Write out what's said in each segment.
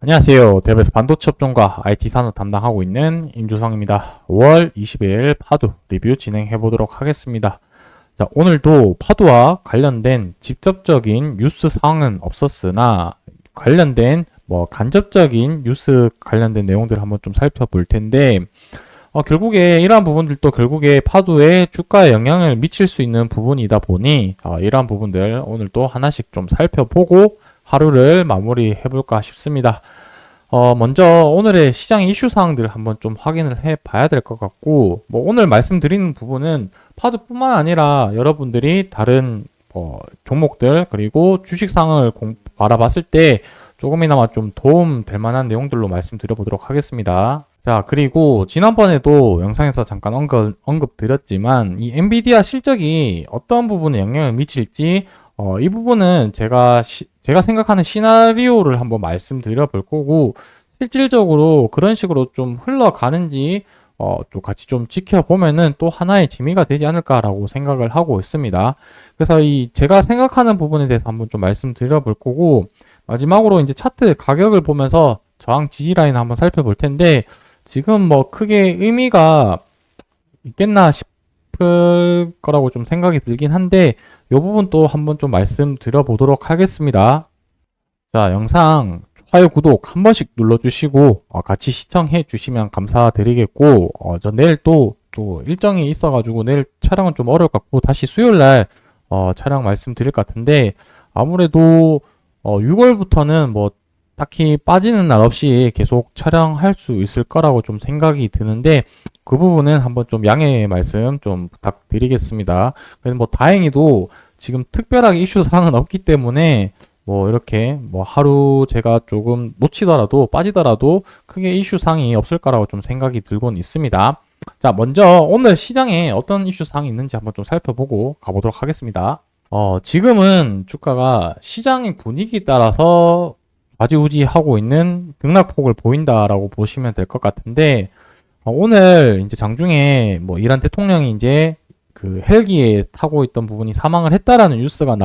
안녕하세요. 대부에서 반도체 업종과 IT 산업 담당하고 있는 임주성입니다. 5월 20일 파도 리뷰 진행해 보도록 하겠습니다. 자, 오늘도 파도와 관련된 직접적인 뉴스 사항은 없었으나 관련된 간접적인 뉴스 관련된 내용들을 한번 좀 살펴볼 텐데 결국에 이러한 부분들도 결국에 파도의 주가에 영향을 미칠 수 있는 부분이다 보니 이러한 부분들 오늘도 하나씩 좀 살펴보고 하루를 마무리해 볼까 싶습니다. 먼저 오늘의 시장 이슈 사항들을 한번 좀 확인을 해 봐야 될 것 같고, 오늘 말씀드리는 부분은 파도뿐만 아니라 여러분들이 다른 종목들 그리고 주식 상황을 바라봤을 때 조금이나마 좀 도움 될 만한 내용들로 말씀드려 보도록 하겠습니다. 자, 그리고 지난번에도 영상에서 잠깐 언급드렸지만 이 엔비디아 실적이 어떤 부분에 영향을 미칠지 이 부분은 제가 생각하는 시나리오를 한번 말씀드려 볼 거고, 실질적으로 그런 식으로 좀 흘러가는지 또 같이 좀 지켜보면은 또 하나의 재미가 되지 않을까라고 생각을 하고 있습니다. 그래서 제가 생각하는 부분에 대해서 한번 좀 말씀드려 볼 거고, 마지막으로 이제 차트 가격을 보면서 저항 지지 라인 한번 살펴볼 텐데, 지금 크게 의미가 있겠나 싶을 거라고 좀 생각이 들긴 한데, 이 부분 또 한번 좀 말씀드려 보도록 하겠습니다. 자, 영상 좋아요, 구독 한 번씩 눌러주시고 같이 시청해 주시면 감사드리겠고, 저 내일 또 일정이 있어가지고 내일 촬영은 좀 어려울 것 같고 다시 수요일날 촬영 말씀드릴 것 같은데, 아무래도 6월부터는 딱히 빠지는 날 없이 계속 촬영할 수 있을 거라고 좀 생각이 드는데, 그 부분은 한번 좀 양해의 말씀 좀 부탁드리겠습니다. 그래서 다행히도 지금 특별하게 이슈 사항은 없기 때문에 이렇게 하루 제가 조금 놓치더라도 빠지더라도 크게 이슈 사항이 없을 거라고 좀 생각이 들곤 있습니다. 자, 먼저 오늘 시장에 어떤 이슈 사항이 있는지 한번 좀 살펴보고 가보도록 하겠습니다. 지금은 주가가 시장의 분위기에 따라서 좌지우지하고 있는 등락폭을 보인다라고 보시면 될 것 같은데, 오늘 이제 장중에 이란 대통령이 이제 그 헬기에 타고 있던 부분이 사망을 했다라는 뉴스가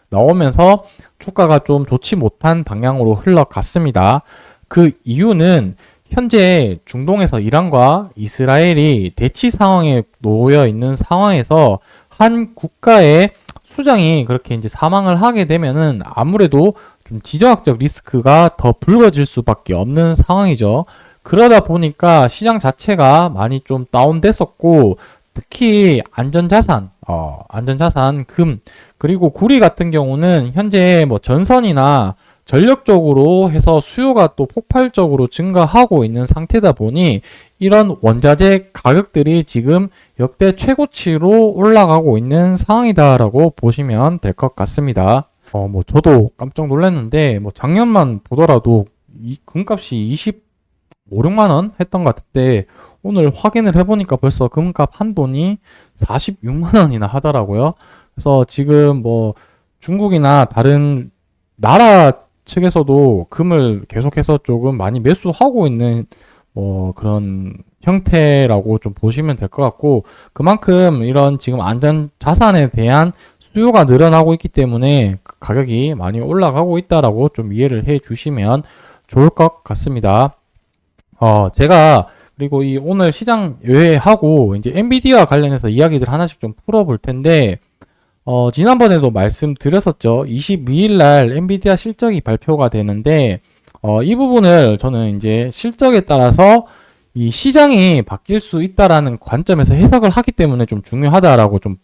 나오면서 주가가 좀 좋지 못한 방향으로 흘러갔습니다. 그 이유는 현재 중동에서 이란과 이스라엘이 대치 상황에 놓여 있는 상황에서 한 국가의 수장이 그렇게 이제 사망을 하게 되면은 아무래도 좀 지정학적 리스크가 더 불거질 수밖에 없는 상황이죠. 그러다 보니까 시장 자체가 많이 좀 다운됐었고, 특히 안전자산, 금, 그리고 구리 같은 경우는 현재 전선이나 전력 쪽으로 해서 수요가 또 폭발적으로 증가하고 있는 상태다 보니 이런 원자재 가격들이 지금 역대 최고치로 올라가고 있는 상황이다라고 보시면 될 것 같습니다. 저도 깜짝 놀랐는데, 작년만 보더라도 이 금값이 25, 6만 원 했던 것 같은데, 오늘 확인을 해보니까 벌써 금값 한 돈이 46만 원이나 하더라고요. 그래서 지금 중국이나 다른 나라 측에서도 금을 계속해서 조금 많이 매수하고 있는 그런 형태라고 좀 보시면 될 것 같고, 그만큼 이런 지금 안전 자산에 대한 수요가 늘어나고 있기 때문에 가격이 많이 올라가고 있다라고 좀 이해를 해 주시면 좋을 것 같습니다. 제가 그리고 오늘 시장 예외하고 이제 엔비디아 관련해서 이야기들 하나씩 좀 풀어볼 텐데, 지난번에도 말씀드렸었죠. 22일 날 엔비디아 실적이 발표가 되는데, 이 부분을 저는 이제 실적에 따라서 이 시장이 바뀔 수 있다라는 관점에서 해석을 하기 때문에 좀 중요하다라고 좀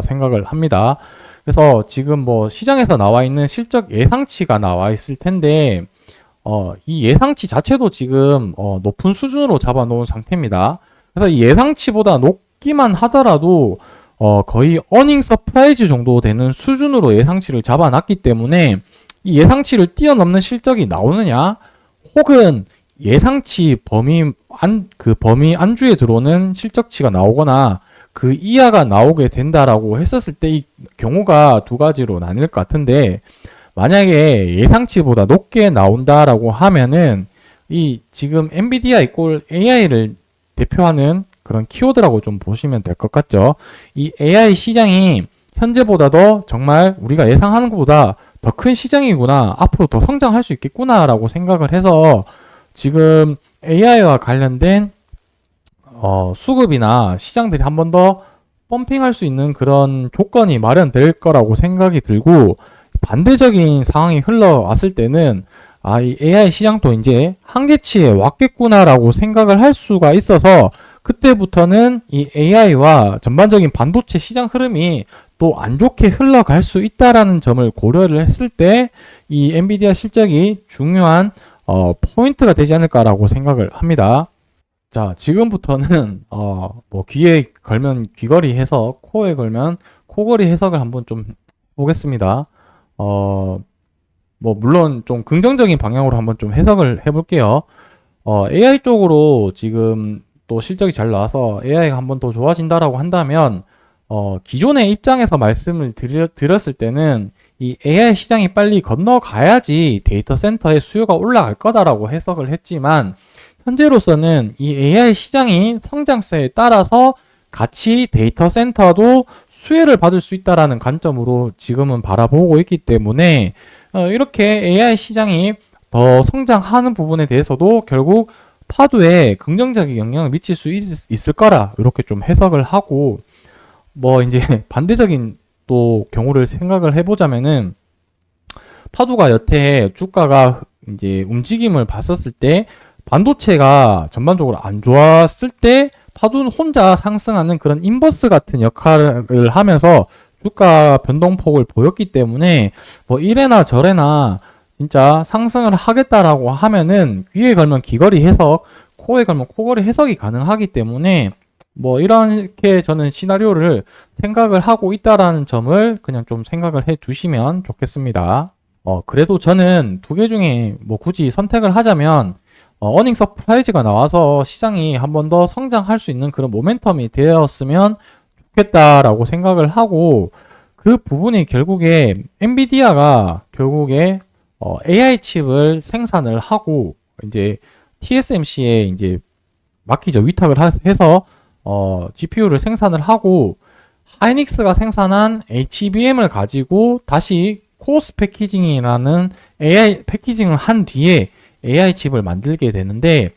생각을 합니다. 그래서 지금 시장에서 나와 있는 실적 예상치가 나와 있을 텐데, 이 예상치 자체도 지금 높은 수준으로 잡아놓은 상태입니다. 그래서 이 예상치보다 높기만 하더라도 거의 어닝 서프라이즈 정도 되는 수준으로 예상치를 잡아놨기 때문에 이 예상치를 뛰어넘는 실적이 나오느냐, 혹은 예상치 범위 안주에 들어오는 실적치가 나오거나 그 이하가 나오게 된다라고 했었을 때 이 경우가 두 가지로 나뉠 것 같은데, 만약에 예상치보다 높게 나온다라고 하면은 이 지금 엔비디아 이꼴 AI를 대표하는 그런 키워드라고 좀 보시면 될 것 같죠. 이 AI 시장이 현재보다도 정말 우리가 예상하는 것보다 더 큰 시장이구나. 앞으로 더 성장할 수 있겠구나라고 생각을 해서 지금 AI와 관련된 수급이나 시장들이 한 번 더 펌핑할 수 있는 그런 조건이 마련될 거라고 생각이 들고, 반대적인 상황이 흘러왔을 때는 이 AI 시장도 이제 한계치에 왔겠구나라고 생각을 할 수가 있어서, 그때부터는 이 AI와 전반적인 반도체 시장 흐름이 또 안 좋게 흘러갈 수 있다라는 점을 고려를 했을 때 이 엔비디아 실적이 중요한 포인트가 되지 않을까라고 생각을 합니다. 자, 지금부터는 뭐 귀에 걸면 귀걸이 해석, 코에 걸면 코걸이 해석을 한번 좀 보겠습니다. 뭐 물론 좀 긍정적인 방향으로 한번 좀 해석을 해볼게요. AI 쪽으로 지금 또 실적이 잘 나와서 AI가 한번 더 좋아진다라고 한다면, 기존의 입장에서 말씀을 드렸을 때는 이 AI 시장이 빨리 건너가야지 데이터 센터의 수요가 올라갈 거다라고 해석을 했지만, 현재로서는 이 AI 시장이 성장세에 따라서 같이 데이터 센터도 수혜를 받을 수 있다라는 관점으로 지금은 바라보고 있기 때문에, 이렇게 AI 시장이 더 성장하는 부분에 대해서도 결국 파도에 긍정적인 영향을 미칠 수 있을 거라 이렇게 좀 해석을 하고, 뭐 이제 반대적인 또 경우를 생각을 해보자면은, 파도가 여태 주가가 이제 움직임을 봤었을 때 반도체가 전반적으로 안 좋았을 때 파도는 혼자 상승하는 그런 인버스 같은 역할을 하면서 주가 변동폭을 보였기 때문에, 뭐 이래나 저래나 진짜 상승을 하겠다라고 하면은 귀에 걸면 귀걸이 해석, 코에 걸면 코걸이 해석이 가능하기 때문에, 뭐 이렇게 저는 시나리오를 생각을 하고 있다라는 점을 그냥 좀 생각을 해 주시면 좋겠습니다. 그래도 저는 두 개 중에 뭐 굳이 선택을 하자면, 어닝 서프라이즈가 나와서 시장이 한 번 더 성장할 수 있는 그런 모멘텀이 되었으면 좋겠다라고 생각을 하고, 그 부분이 결국에 엔비디아가 결국에 AI 칩을 생산을 하고 이제 TSMC에 이제 맡기죠. 위탁을 해서 GPU를 생산을 하고, 하이닉스가 생산한 HBM을 가지고 다시 코어스 패키징이라는 AI 패키징을 한 뒤에 AI 칩을 만들게 되는데,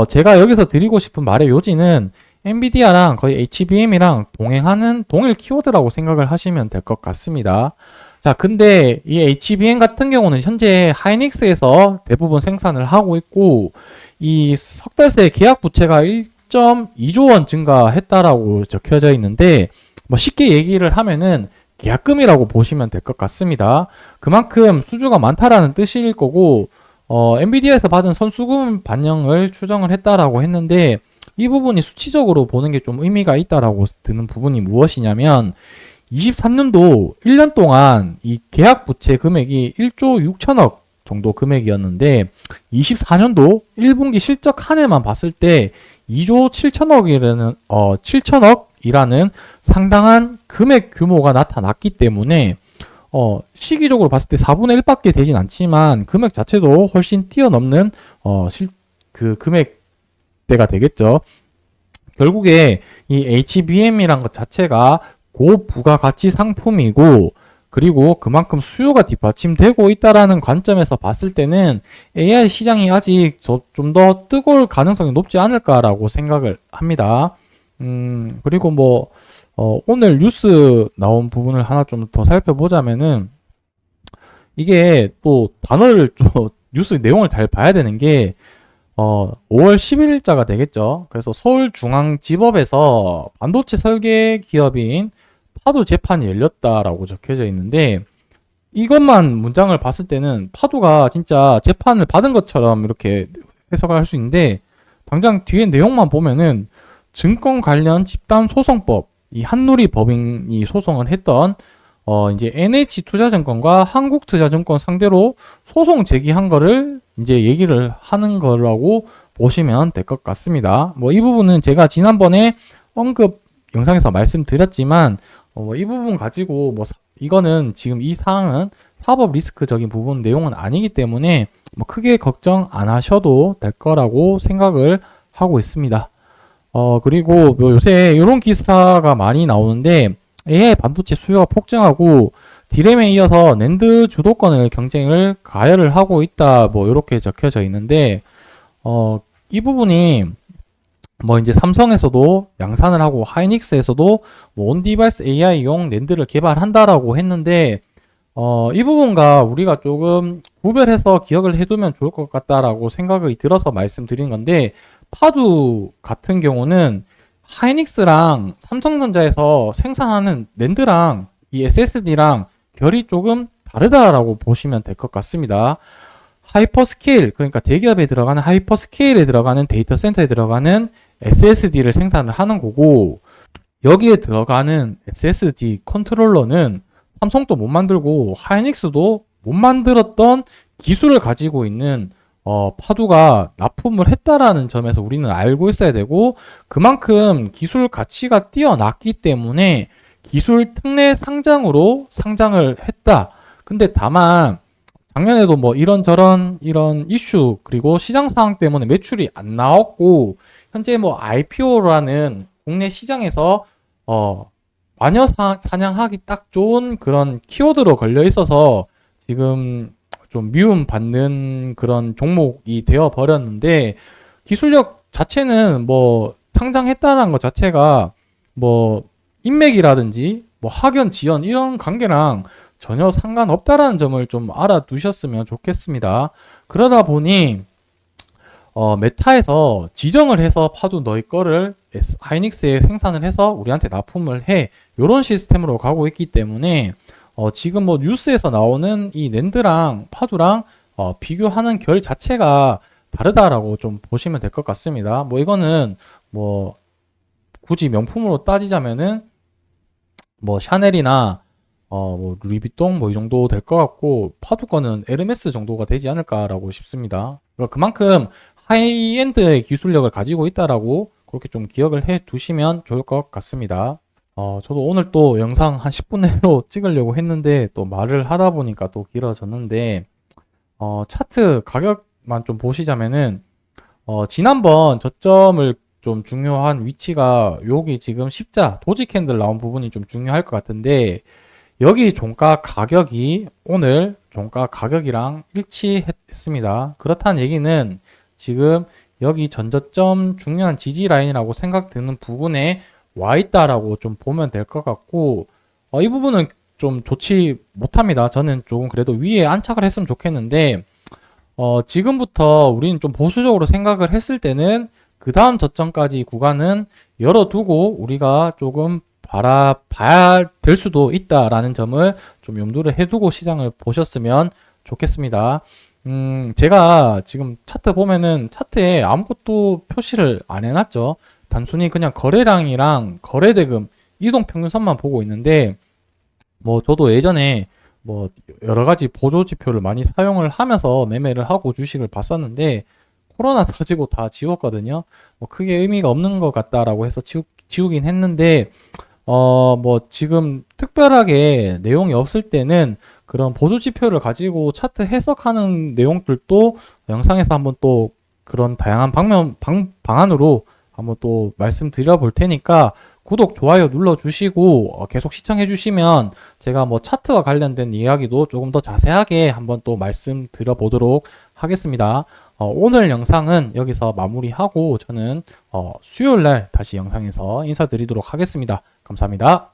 제가 여기서 드리고 싶은 말의 요지는 엔비디아랑 거의 HBM이랑 동행하는 동일 키워드라고 생각을 하시면 될 것 같습니다. 자, 근데 이 HBM 같은 경우는 현재 하이닉스에서 대부분 생산을 하고 있고, 이 석 달 새 계약 부채가 1.2조 원 증가했다라고 적혀져 있는데, 뭐 쉽게 얘기를 하면은 계약금이라고 보시면 될 것 같습니다. 그만큼 수주가 많다라는 뜻일 거고, 엔비디아에서 받은 선수금 반영을 추정을 했다라고 했는데, 이 부분이 수치적으로 보는 게 좀 의미가 있다라고 드는 부분이 무엇이냐면, 23년도 1년 동안 이 계약 부채 금액이 1조 6천억 정도 금액이었는데, 24년도 1분기 실적 한 해만 봤을 때 2조 7천억이라는 상당한 금액 규모가 나타났기 때문에, 시기적으로 봤을 때 4분의 1밖에 되진 않지만 금액 자체도 훨씬 뛰어넘는 그 금액대가 되겠죠. 결국에 이 HBM이란 것 자체가 고부가가치 상품이고, 그리고 그만큼 수요가 뒷받침되고 있다라는 관점에서 봤을 때는 AI 시장이 아직 좀 더 뜨거울 가능성이 높지 않을까라고 생각을 합니다. 그리고 뭐 오늘 뉴스 나온 부분을 하나 좀 더 살펴보자면은, 이게 또 단어를 좀 뉴스 내용을 잘 봐야 되는 게 5월 11일자가 되겠죠. 그래서 서울중앙지법에서 반도체 설계 기업인 파도 재판이 열렸다라고 적혀져 있는데, 이것만 문장을 봤을 때는 파도가 진짜 재판을 받은 것처럼 이렇게 해석을 할 수 있는데, 당장 뒤에 내용만 보면은 증권 관련 집단 소송법, 이 한누리 법인이 소송을 했던 이제 NH투자증권과 한국투자증권 상대로 소송 제기한 거를 이제 얘기를 하는 거라고 보시면 될 것 같습니다. 뭐 이 부분은 제가 지난번에 언급 영상에서 말씀드렸지만, 이 부분 가지고 뭐 이거는 지금 이 사항은 사법 리스크적인 부분 내용은 아니기 때문에 뭐 크게 걱정 안 하셔도 될 거라고 생각을 하고 있습니다. 그리고 뭐 요새 이런 기사가 많이 나오는데, AI 반도체 수요가 폭증하고 디램에 이어서 낸드 주도권을 경쟁을 가열을 하고 있다. 뭐 이렇게 적혀져 있는데 이 부분이 뭐 이제 삼성에서도 양산을 하고 하이닉스에서도 뭐 온디바이스 AI용 낸드를 개발한다라고 했는데 이 부분과 우리가 조금 구별해서 기억을 해두면 좋을 것 같다라고 생각이 들어서 말씀드린 건데, 파두 같은 경우는 하이닉스랑 삼성전자에서 생산하는 낸드랑 이 SSD랑 결이 조금 다르다라고 보시면 될 것 같습니다. 하이퍼스케일, 그러니까 대기업에 들어가는 하이퍼스케일에 들어가는 데이터 센터에 들어가는 SSD를 생산을 하는 거고, 여기에 들어가는 SSD 컨트롤러는 삼성도 못 만들고 하이닉스도 못 만들었던 기술을 가지고 있는 파두가 납품을 했다라는 점에서 우리는 알고 있어야 되고, 그만큼 기술 가치가 뛰어났기 때문에 기술 특례 상장으로 상장을 했다. 근데 다만 작년에도 뭐 이런저런 이런 이슈 그리고 시장 상황 때문에 매출이 안 나왔고, 현재 뭐 IPO라는 국내 시장에서 마녀 사냥하기 딱 좋은 그런 키워드로 걸려 있어서 지금 좀 미움 받는 그런 종목이 되어 버렸는데, 기술력 자체는 뭐 상장했다는 것 자체가 뭐 인맥이라든지 뭐 학연 지연 이런 관계랑 전혀 상관없다라는 점을 좀 알아두셨으면 좋겠습니다. 그러다 보니 메타에서 지정을 해서 파두 너희 거를 하이닉스에 생산을 해서 우리한테 납품을 해, 요런 시스템으로 가고 있기 때문에 지금 뭐 뉴스에서 나오는 이 낸드랑 파두랑 비교하는 결 자체가 다르다라고 좀 보시면 될 것 같습니다. 뭐 이거는 뭐 굳이 명품으로 따지자면은 뭐 샤넬이나 뭐 루이비통 뭐 이 정도 될 것 같고, 파두 거는 에르메스 정도가 되지 않을까라고 싶습니다. 그러니까 그만큼 하이엔드의 기술력을 가지고 있다라고 그렇게 좀 기억을 해 두시면 좋을 것 같습니다. 저도 오늘 또 영상 한 10분 내로 찍으려고 했는데 또 말을 하다 보니까 또 길어졌는데, 차트 가격만 좀 보시자면은 지난번 저점을 좀 중요한 위치가 여기 지금 십자 도지 캔들 나온 부분이 좀 중요할 것 같은데, 여기 종가 가격이 오늘 종가 가격이랑 일치했습니다. 그렇다는 얘기는 지금 여기 전저점 중요한 지지 라인이라고 생각되는 부분에 와 있다라고 좀 보면 될 것 같고, 이 부분은 좀 좋지 못합니다. 저는 조금 그래도 위에 안착을 했으면 좋겠는데, 지금부터 우리는 좀 보수적으로 생각을 했을 때는 그 다음 저점까지 구간은 열어두고 우리가 조금 봐야 될 수도 있다라는 점을 좀 염두를 해두고 시장을 보셨으면 좋겠습니다. 제가 지금 차트 보면은 차트에 아무것도 표시를 안 해놨죠. 단순히 그냥 거래량이랑 거래대금 이동평균선만 보고 있는데, 뭐 저도 예전에 뭐 여러 가지 보조 지표를 많이 사용을 하면서 매매를 하고 주식을 봤었는데, 코로나 터지고 다 지웠거든요. 뭐 크게 의미가 없는 것 같다라고 해서 지우긴 했는데, 뭐 지금 특별하게 내용이 없을 때는 그런 보조 지표를 가지고 차트 해석하는 내용들도 영상에서 한번 또 그런 다양한 방안으로 한번 또 말씀드려 볼 테니까 구독, 좋아요 눌러주시고 계속 시청해 주시면 제가 뭐 차트와 관련된 이야기도 조금 더 자세하게 한번 또 말씀드려 보도록 하겠습니다. 오늘 영상은 여기서 마무리하고 저는 수요일날 다시 영상에서 인사드리도록 하겠습니다. 감사합니다.